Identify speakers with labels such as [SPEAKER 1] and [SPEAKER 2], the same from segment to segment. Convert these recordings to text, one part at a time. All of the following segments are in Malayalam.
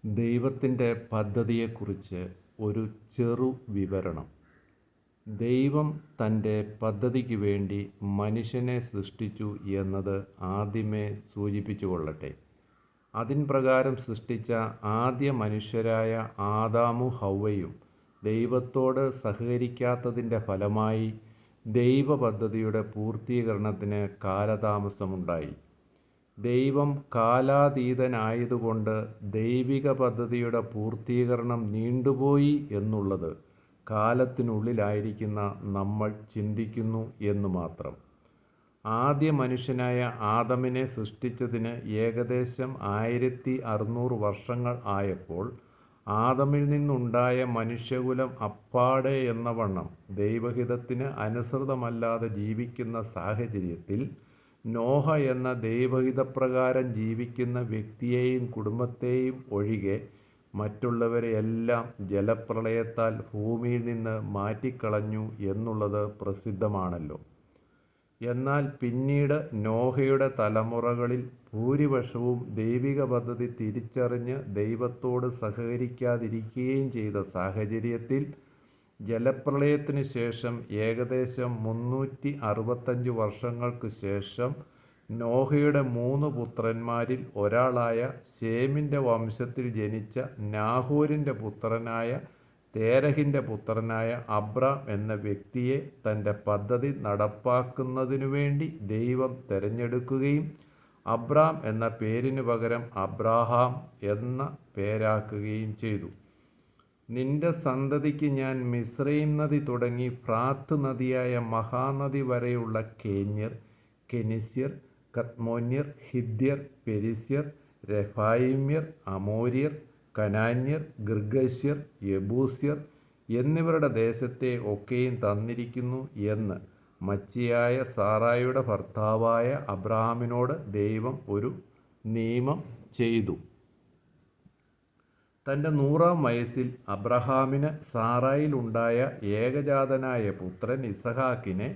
[SPEAKER 1] ദൈവത്തിൻ്റെ പദ്ധതിയെക്കുറിച്ച് ഒരു ചെറു വിവരണം. ദൈവം തൻ്റെ പദ്ധതിക്ക് വേണ്ടി മനുഷ്യനെ സൃഷ്ടിച്ചു എന്നത് ആദ്യമേ സൂചിപ്പിച്ചുകൊള്ളട്ടെ. അതിൻപ്രകാരം സൃഷ്ടിച്ച ആദ്യ മനുഷ്യരായ ആദാമും ഹൗവയും ദൈവത്തോട് സഹകരിക്കാത്തതിൻ്റെ ഫലമായി ദൈവപദ്ധതിയുടെ പൂർത്തീകരണത്തിന് കാലതാമസമുണ്ടായി. ദൈവം കാലാതീതനായതുകൊണ്ട് ദൈവിക പദ്ധതിയുടെ പൂർത്തീകരണം നീണ്ടുപോയി എന്നുള്ളത് കാലത്തിനുള്ളിലായിരിക്കുന്ന നമ്മൾ ചിന്തിക്കുന്നു എന്നു മാത്രം. ആദ്യ മനുഷ്യനായ ആദമിനെ സൃഷ്ടിച്ചതിന് ഏകദേശം 1600 വർഷങ്ങൾ ആയപ്പോൾ ആദമിൽ നിന്നുണ്ടായ മനുഷ്യകുലം അപ്പാടെ എന്ന വണ്ണം ദൈവഹിതത്തിന് അനുസൃതമല്ലാതെ ജീവിക്കുന്ന സാഹചര്യത്തിൽ നോഹ എന്ന ദൈവഹിതപ്രകാരം ജീവിക്കുന്ന വ്യക്തിയെയും കുടുംബത്തെയും ഒഴികെ മറ്റുള്ളവരെയെല്ലാം ജലപ്രളയത്താൽ ഭൂമിയിൽ നിന്ന് മാറ്റിക്കളഞ്ഞു എന്നുള്ളത് പ്രസിദ്ധമാണല്ലോ. എന്നാൽ പിന്നീട് നോഹയുടെ തലമുറകളിൽ ഭൂരിപക്ഷവും ദൈവിക പദ്ധതി തിരിച്ചറിഞ്ഞ് ദൈവത്തോട് സഹകരിക്കാതിരിക്കുകയും ചെയ്ത സാഹചര്യത്തിൽ ജലപ്രളയത്തിന് ശേഷം ഏകദേശം 365 വർഷങ്ങൾക്ക് ശേഷം നോഹയുടെ 3 പുത്രന്മാരിൽ ഒരാളായ ശേമിൻ്റെ വംശത്തിൽ ജനിച്ച നാഹോരിൻ്റെ പുത്രനായ തേരഹിൻ്റെ പുത്രനായ അബ്രാം എന്ന വ്യക്തിയെ തൻ്റെ പദ്ധതി നടപ്പാക്കുന്നതിനു വേണ്ടി ദൈവം തിരഞ്ഞെടുക്കുകയും അബ്രാം എന്ന പേരിനു പകരം അബ്രാഹാം എന്ന പേരാക്കുകയും ചെയ്തു. നിന്റെ സന്തതിക്ക് ഞാൻ മിസ്രയീം നദി തുടങ്ങി ഫ്രാത്ത് നദിയായ മഹാനദി വരെയുള്ള കേന്യർ, കെനിസ്യർ, കദ്മോന്യർ, ഹിദ്യർ, പെരിസ്യർ, രഫായിമ്യർ, അമോര്യർ, കനാന്യർ, ഗിർഗശ്യർ, യെബൂസ്യർ എന്നിവരുടെ ദേശത്തെ ഒക്കെയും തന്നിരിക്കുന്നു എന്ന് മച്ചിയായ സാറായുടെ ഭർത്താവായ അബ്രഹാമിനോട് ദൈവം ഒരു നിയമം ചെയ്തു. തൻ്റെ 100-ാം വയസ്സിൽ അബ്രഹാമിന് സാറായിലുണ്ടായ ഏകജാതനായ പുത്രൻ ഇസഹാക്കിനെ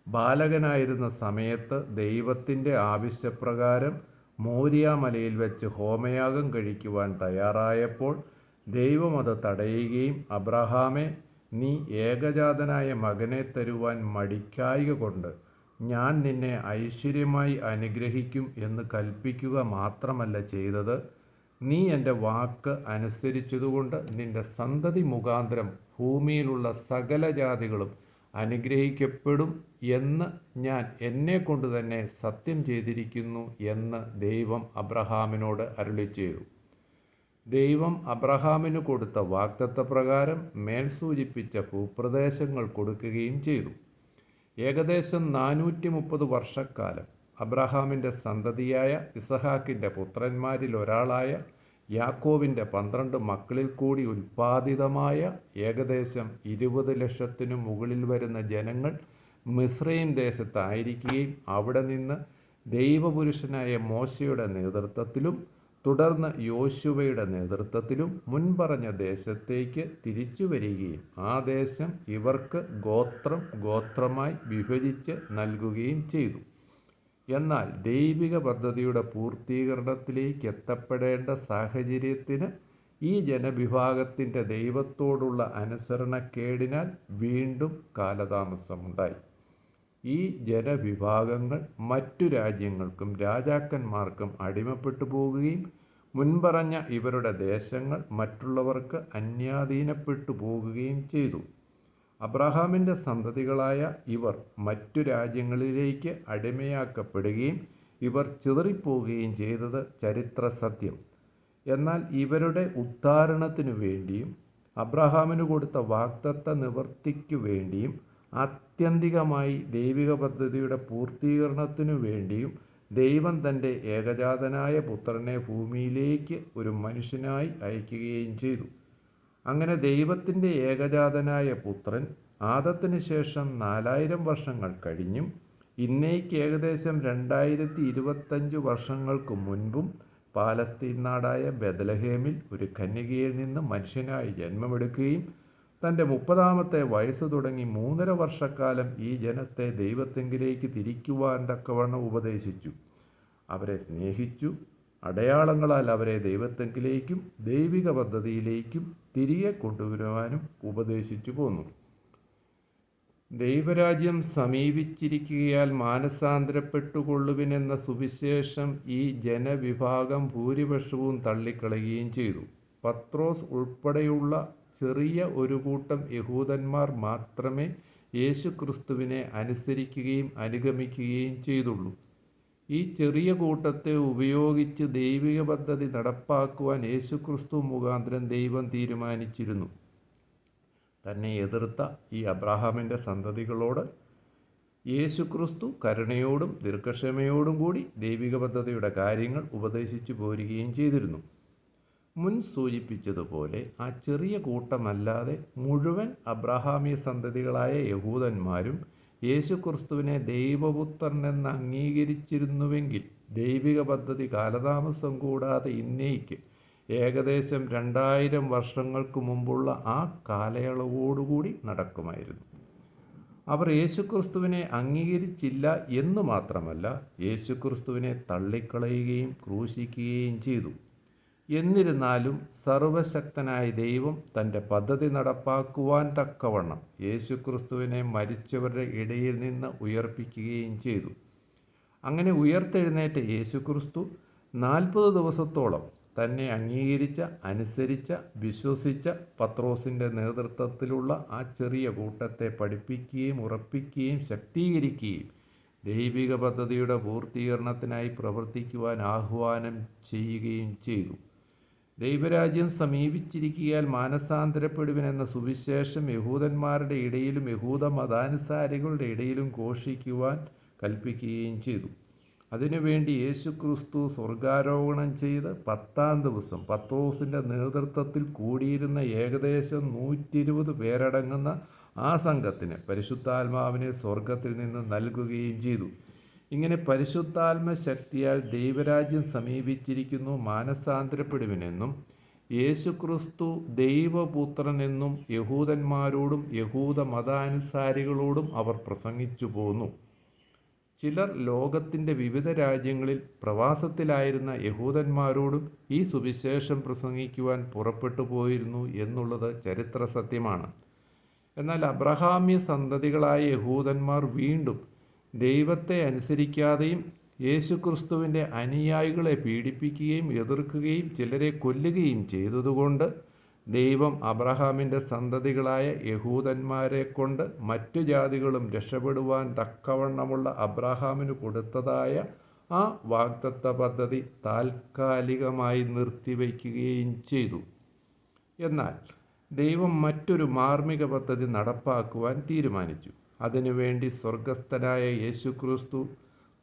[SPEAKER 1] ബാലകനായിരുന്ന സമയത്ത് ദൈവത്തിൻ്റെ ആവശ്യപ്രകാരം മോരിയാമലയിൽ വെച്ച് ഹോമയാഗം കഴിക്കുവാൻ തയ്യാറായപ്പോൾ ദൈവം അത് തടയുകയും അബ്രഹാമേ, നീ ഏകജാതനായ മകനെ തരുവാൻ മടിക്കായ്ക കൊണ്ട് ഞാൻ നിന്നെ ഐശ്വര്യമായി അനുഗ്രഹിക്കും എന്ന് കൽപ്പിക്കുക മാത്രമല്ല ചെയ്തത്, നീ എൻ്റെ വാക്ക് അനുസരിച്ചതുകൊണ്ട് നിൻ്റെ സന്തതി മുഖാന്തരം ഭൂമിയിലുള്ള സകല ജാതികളും അനുഗ്രഹിക്കപ്പെടും എന്ന് ഞാൻ എന്നെക്കൊണ്ട് തന്നെ സത്യം ചെയ്തിരിക്കുന്നു എന്ന് ദൈവം അബ്രഹാമിനോട് അരുളിച്ചെയ്തു. ദൈവം അബ്രഹാമിന് കൊടുത്ത വാഗ്ദത്തപ്രകാരം മേൽ സൂചിപ്പിച്ച ഭൂപ്രദേശങ്ങൾ കൊടുക്കുകയും ചെയ്തു. ഏകദേശം 430 വർഷക്കാലം അബ്രഹാമിൻ്റെ സന്തതിയായ ഇസഹാക്കിൻ്റെ പുത്രന്മാരിൽ ഒരാളായ യാക്കോബിൻ്റെ 12 മക്കളിൽ കൂടി ഉൽപ്പാദിതമായ ഏകദേശം 20 ലക്ഷത്തിനു മുകളിൽ വരുന്ന ജനങ്ങൾ മിസ്രയീം ദേശത്തായിരിക്കുകയും അവിടെ നിന്ന് ദൈവപുരുഷനായ മോശയുടെ നേതൃത്വത്തിലും തുടർന്ന് യോശുവയുടെ നേതൃത്വത്തിലും മുൻപറഞ്ഞ ദേശത്തേക്ക് തിരിച്ചു വരികയും ആ ദേശം ഇവർക്ക് ഗോത്രം ഗോത്രമായി വിഭജിച്ച് നൽകുകയും ചെയ്തു. എന്നാൽ ദൈവിക പദ്ധതിയുടെ പൂർത്തീകരണത്തിലേക്ക് എത്തപ്പെടേണ്ട സാഹചര്യത്തിന് ഈ ജനവിഭാഗത്തിൻ്റെ ദൈവത്തോടുള്ള അനുസരണക്കേടിനാൽ വീണ്ടും കാലതാമസമുണ്ടായി. ഈ ജനവിഭാഗങ്ങൾ മറ്റു രാജ്യങ്ങൾക്കും രാജാക്കന്മാർക്കും അടിമപ്പെട്ടു പോകുകയും മുൻപറഞ്ഞ ഇവരുടെ ദേശങ്ങൾ മറ്റുള്ളവർക്ക് അന്യാധീനപ്പെട്ടു പോകുകയും ചെയ്തു. അബ്രഹാമിൻ്റെ സന്തതികളായ ഇവർ മറ്റു രാജ്യങ്ങളിലേക്ക് അടിമയാക്കപ്പെടുകയും ഇവർ ചിതറിപ്പോവുകയും ചെയ്തത് ചരിത്ര സത്യം. എന്നാൽ ഇവരുടെ ഉദ്ധാരണത്തിനു വേണ്ടിയും അബ്രഹാമിന് കൊടുത്ത വാഗ്ദത്ത നിവൃത്തിക്കു വേണ്ടിയും ആത്യന്തികമായി ദൈവിക പദ്ധതിയുടെ പൂർത്തീകരണത്തിനു വേണ്ടിയും ദൈവം തൻ്റെ ഏകജാതനായ പുത്രനെ ഭൂമിയിലേക്ക് ഒരു മനുഷ്യനായി അയക്കുകയും ചെയ്തു. അങ്ങനെ ദൈവത്തിൻ്റെ ഏകജാതനായ പുത്രൻ ആദത്തിന് ശേഷം 4000 വർഷങ്ങൾ കഴിഞ്ഞും ഇന്നേക്ക് ഏകദേശം 2025 വർഷങ്ങൾക്ക് മുൻപും പാലസ്തീൻ നാടായ ബെത്ലഹേമിൽ ഒരു കന്യകയിൽ നിന്ന് മനുഷ്യനായി ജന്മമെടുക്കുകയും തൻ്റെ 30-ാമത്തെ വയസ്സ് തുടങ്ങി 3.5 വർഷക്കാലം ഈ ജനത്തെ ദൈവത്തെങ്കിലേക്ക് തിരിക്കുവാൻ തക്കവണ്ണം ഉപദേശിച്ചു. അവരെ സ്നേഹിച്ചു, അടയാളങ്ങളാൽ അവരെ ദൈവത്തെങ്കിലേക്കും ദൈവിക പദ്ധതിയിലേക്കും തിരികെ കൊണ്ടുവരുവാനും ഉപദേശിച്ചു പോന്നു. ദൈവരാജ്യം സമീപിച്ചിരിക്കുകയാൽ മാനസാന്തരപ്പെട്ടുകൊള്ളുവിനെന്ന സുവിശേഷം ഈ ജനവിഭാഗം ഭൂരിപക്ഷവും തള്ളിക്കളയുകയും ചെയ്തു. പത്രോസ് ഉൾപ്പെടെയുള്ള ചെറിയ ഒരു കൂട്ടം യഹൂദന്മാർ മാത്രമേ യേശുക്രിസ്തുവിനെ അനുസരിക്കുകയും അനുഗമിക്കുകയും ചെയ്തുള്ളൂ. ഈ ചെറിയ കൂട്ടത്തെ ഉപയോഗിച്ച് ദൈവിക പദ്ധതി നടപ്പാക്കുവാൻ യേശുക്രിസ്തു മുഖാന്തരം ദൈവം തീരുമാനിച്ചിരുന്നു. തന്നെ എതിർത്ത ഈ അബ്രഹാമിൻ്റെ സന്തതികളോട് യേശുക്രിസ്തു കരുണയോടും ദീർഘക്ഷമയോടും കൂടി ദൈവിക പദ്ധതിയുടെ കാര്യങ്ങൾ ഉപദേശിച്ചു പോരുകയും ചെയ്തിരുന്നു. മുൻ സൂചിപ്പിച്ചതുപോലെ ആ ചെറിയ കൂട്ടമല്ലാതെ മുഴുവൻ അബ്രഹാമീയ സന്തതികളായ യഹൂദന്മാരും യേശുക്രിസ്തുവിനെ ദൈവപുത്രനെന്ന് അംഗീകരിച്ചിരുന്നുവെങ്കിൽ ദൈവിക പദ്ധതി കാലതാമസം കൂടാതെ ഇന്നേക്ക് ഏകദേശം 2000 വർഷങ്ങൾക്ക് മുമ്പുള്ള ആ കാലയളവോടുകൂടി നടക്കുമായിരുന്നു. അവർ യേശുക്രിസ്തുവിനെ അംഗീകരിച്ചില്ല എന്നു മാത്രമല്ല, യേശുക്രിസ്തുവിനെ തള്ളിക്കളയുകയും ക്രൂശിക്കുകയും ചെയ്തു. എന്നിരുന്നാലും സർവശക്തനായ ദൈവം തൻ്റെ പദ്ധതി നടപ്പാക്കുവാൻ തക്കവണ്ണം യേശുക്രിസ്തുവിനെ മരിച്ചവരുടെ ഇടയിൽ നിന്ന് ഉയർപ്പിക്കുകയും ചെയ്തു. അങ്ങനെ ഉയർത്തെഴുന്നേറ്റ യേശുക്രിസ്തു 40 ദിവസത്തോളം തന്നെ അംഗീകരിച്ച, അനുസരിച്ച, വിശ്വസിച്ച പത്രോസിൻ്റെ നേതൃത്വത്തിലുള്ള ആ ചെറിയ കൂട്ടത്തെ പഠിപ്പിക്കുകയും ഉറപ്പിക്കുകയും ശക്തീകരിക്കുകയും ദൈവിക പദ്ധതിയുടെ പൂർത്തീകരണത്തിനായി പ്രവർത്തിക്കുവാൻ ആഹ്വാനം ചെയ്യുകയും ചെയ്തു. ദൈവരാജ്യം സമീപിച്ചിരിക്കുകയാൽ മാനസാന്തരപ്പെടുവിനെന്ന സുവിശേഷം യഹൂദന്മാരുടെ ഇടയിലും യഹൂദ മതാനുസാരികളുടെ ഇടയിലും ഘോഷിക്കുവാൻ കൽപ്പിക്കുകയും ചെയ്തു. അതിനുവേണ്ടി യേശുക്രിസ്തു സ്വർഗാരോഹണം ചെയ്ത് 10-ാം ദിവസം പത്രോസിൻ്റെ നേതൃത്വത്തിൽ കൂടിയിരുന്ന ഏകദേശം 120 പേരടങ്ങുന്ന ആ സംഘത്തിന് പരിശുദ്ധാത്മാവിനെ സ്വർഗത്തിൽ നിന്ന് നൽകുകയും ചെയ്തു. ഇങ്ങനെ പരിശുദ്ധാത്മ ശക്തിയാൽ ദൈവരാജ്യം സമീപിച്ചിരിക്കുന്നു, മാനസാന്തരപ്പെടുവിനെന്നും യേശുക്രിസ്തു ദൈവപുത്രനെന്നും യഹൂദന്മാരോടും യഹൂദ മതാനുസാരികളോടും അവർ പ്രസംഗിച്ചു പോന്നു. ചിലർ ലോകത്തിൻ്റെ വിവിധ രാജ്യങ്ങളിൽ പ്രവാസത്തിലായിരുന്ന യഹൂദന്മാരോടും ഈ സുവിശേഷം പ്രസംഗിക്കുവാൻ പുറപ്പെട്ടു പോയിരുന്നു എന്നുള്ളത് ചരിത്ര സത്യമാണ്. എന്നാൽ അബ്രഹാമ്യ സന്തതികളായ യഹൂദന്മാർ വീണ്ടും ദൈവത്തെ അനുസരിക്കാതെയും യേശുക്രിസ്തുവിൻ്റെ അനുയായികളെ പീഡിപ്പിക്കുകയും എതിർക്കുകയും ചിലരെ കൊല്ലുകയും ചെയ്തതുകൊണ്ട് ദൈവം അബ്രഹാമിൻ്റെ സന്തതികളായ യഹൂദന്മാരെ കൊണ്ട് മറ്റു ജാതികളും രക്ഷപ്പെടുവാൻ തക്കവണ്ണമുള്ള അബ്രഹാമിന് കൊടുത്തതായ ആ വാഗ്ദത്ത പദ്ധതി താൽക്കാലികമായി നിർത്തിവയ്ക്കുകയും ചെയ്തു. എന്നാൽ ദൈവം മറ്റൊരു മാർമിക പദ്ധതി നടപ്പാക്കുവാൻ തീരുമാനിച്ചു. അതിനുവേണ്ടി സ്വർഗസ്ഥനായ യേശുക്രിസ്തു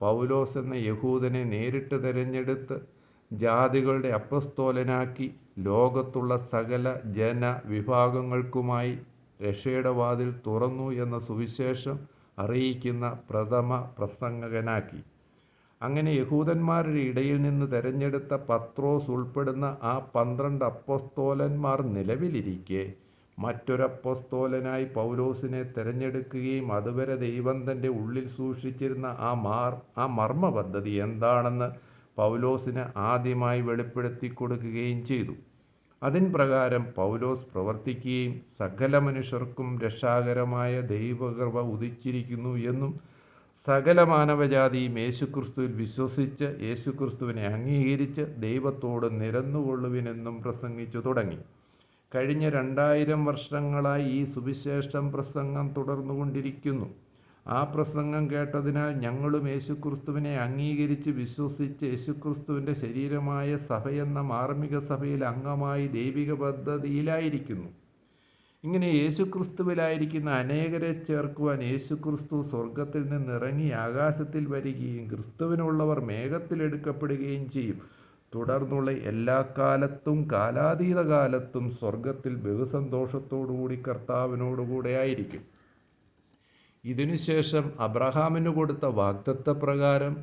[SPEAKER 1] പൗലോസ് എന്ന യഹൂദനെ നേരിട്ട് തിരഞ്ഞെടുത്ത് ജാതികളുടെ അപ്പസ്തോലനാക്കി ലോകത്തുള്ള സകല ജനവിഭാഗങ്ങൾക്കുമായി രക്ഷയുടെ വാതിൽ തുറന്നു എന്ന സുവിശേഷം അറിയിക്കുന്ന പ്രഥമ പ്രസംഗകനാക്കി. അങ്ങനെ യഹൂദന്മാരുടെ ഇടയിൽ നിന്ന് തിരഞ്ഞെടുത്ത പത്രോസ് ഉൾപ്പെടുന്ന ആ 12 അപ്പസ്തോലന്മാർ നിലവിലിരിക്കെ മറ്റൊരപ്പസ്തോലനായി പൗലോസിനെ തിരഞ്ഞെടുക്കുകയും അതുവരെ ദൈവം തൻ്റെ ഉള്ളിൽ സൂക്ഷിച്ചിരുന്ന ആ മർമ്മ പദ്ധതി എന്താണെന്ന് പൗലോസിന് ആദ്യമായി വെളിപ്പെടുത്തി കൊടുക്കുകയും ചെയ്തു. അതിൻ പ്രകാരം പൗലോസ് പ്രവർത്തിക്കുകയും സകല മനുഷ്യർക്കും രക്ഷാകരമായ ദൈവകൃപ ഉദിച്ചിരിക്കുന്നു എന്നും സകല മാനവജാതിയും യേശുക്രിസ്തുവിൽ വിശ്വസിച്ച് യേശുക്രിസ്തുവിനെ അംഗീകരിച്ച് ദൈവത്തോട് നിരന്നുകൊള്ളുവിനെന്നും പ്രസംഗിച്ചു തുടങ്ങി. കഴിഞ്ഞ 2000 വർഷങ്ങളായി ഈ സുവിശേഷം പ്രസംഗം തുടർന്നുകൊണ്ടിരിക്കുന്നു. ആ പ്രസംഗം കേട്ടതിനാൽ ഞങ്ങളും യേശുക്രിസ്തുവിനെ അംഗീകരിച്ച് വിശ്വസിച്ച് യേശുക്രിസ്തുവിൻ്റെ ശരീരമായ സഭയെന്ന മാർമിക സഭയിൽ അംഗമായി ദൈവിക പദ്ധതിയിലായിരിക്കുന്നു. ഇങ്ങനെ യേശുക്രിസ്തുവിലായിരിക്കുന്ന അനേകരെ ചേർക്കുവാൻ യേശുക്രിസ്തു സ്വർഗത്തിൽ നിന്നിറങ്ങി ആകാശത്തിൽ വരികയും ക്രിസ്തുവിനുള്ളവർ മേഘത്തിലെടുക്കപ്പെടുകയും ചെയ്യും. തുടർന്നുള്ള എല്ലാ കാലത്തും കാലാതീത കാലത്തും സ്വർഗത്തിൽ ബഹുസന്തോഷത്തോടുകൂടി കർത്താവിനോടുകൂടെ ആയിരിക്കും. ഇതിനുശേഷം അബ്രഹാമിന് കൊടുത്ത വാഗ്ദത്തപ്രകാരം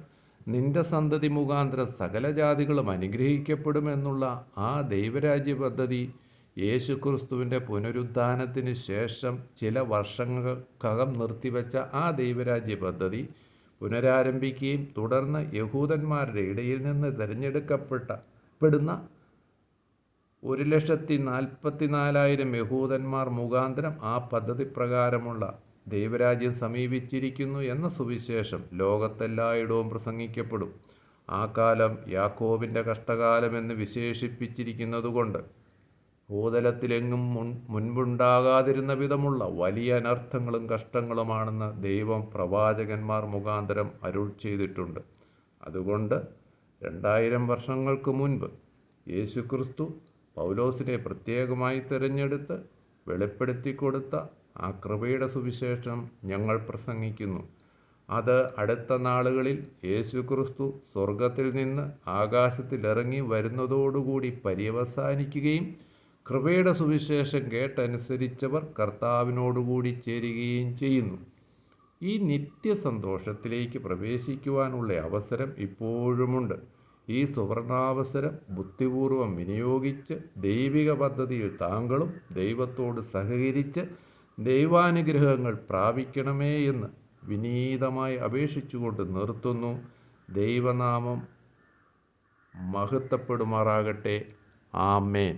[SPEAKER 1] നിന്റെ സന്തതി മുഖാന്തരം സകല ജാതികളും അനുഗ്രഹിക്കപ്പെടുമെന്നുള്ള ആ ദൈവരാജ്യ പദ്ധതി യേശുക്രിസ്തുവിൻ്റെ പുനരുത്ഥാനത്തിന് ശേഷം ചില വർഷങ്ങൾക്കകം നിർത്തിവെച്ച ആ ദൈവരാജ്യ പദ്ധതി പുനരാരംഭിക്കുകയും തുടർന്ന് യഹൂദന്മാരുടെ ഇടയിൽ നിന്ന് തിരഞ്ഞെടുക്കപ്പെടുന്ന 1,44,000 യഹൂദന്മാർ മുഖാന്തരം ആ പദ്ധതി പ്രകാരമുള്ള ദൈവരാജ്യം സമീപിച്ചിരിക്കുന്നു എന്ന സുവിശേഷം ലോകത്തെല്ലായിടവും പ്രസംഗിക്കപ്പെടും. ആ കാലം യാക്കോബിൻ്റെ കഷ്ടകാലമെന്ന് വിശേഷിപ്പിച്ചിരിക്കുന്നതുകൊണ്ട് ഭൂതലത്തിലെങ്ങും മുൻപുണ്ടാകാതിരുന്ന വിധമുള്ള വലിയ അനർത്ഥങ്ങളും കഷ്ടങ്ങളുമാണെന്ന് ദൈവം പ്രവാചകന്മാർ മുഖാന്തരം അരുൾ ചെയ്തിട്ടുണ്ട്. അതുകൊണ്ട് 2000 വർഷങ്ങൾക്ക് മുൻപ് യേശുക്രിസ്തു പൗലോസിനെ പ്രത്യേകമായി തിരഞ്ഞെടുത്ത് വെളിപ്പെടുത്തി കൊടുത്ത ആ കൃപയുടെ സുവിശേഷം ഞങ്ങൾ പ്രസംഗിക്കുന്നു. അത് അടുത്ത നാളുകളിൽ യേശുക്രിസ്തു സ്വർഗത്തിൽ നിന്ന് ആകാശത്തിലിറങ്ങി വരുന്നതോടുകൂടി പര്യവസാനിക്കുകയും കൃപയുടെ സുവിശേഷം കേട്ടനുസരിച്ചവർ കർത്താവിനോടുകൂടി ചേരുകയും ചെയ്യുന്നു. ഈ നിത്യസന്തോഷത്തിലേക്ക് പ്രവേശിക്കുവാനുള്ള അവസരം ഇപ്പോഴുമുണ്ട്. ഈ സുവർണാവസരം ബുദ്ധിപൂർവം വിനിയോഗിച്ച് ദൈവിക പദ്ധതിയിൽ താങ്കളും ദൈവത്തോട് സഹകരിച്ച് ദൈവാനുഗ്രഹങ്ങൾ പ്രാപിക്കണമേ എന്ന് വിനീതമായി അപേക്ഷിച്ചുകൊണ്ട് നിർത്തുന്നു. ദൈവനാമം മഹത്വപ്പെടുമാറാകട്ടെ. ആമേൻ.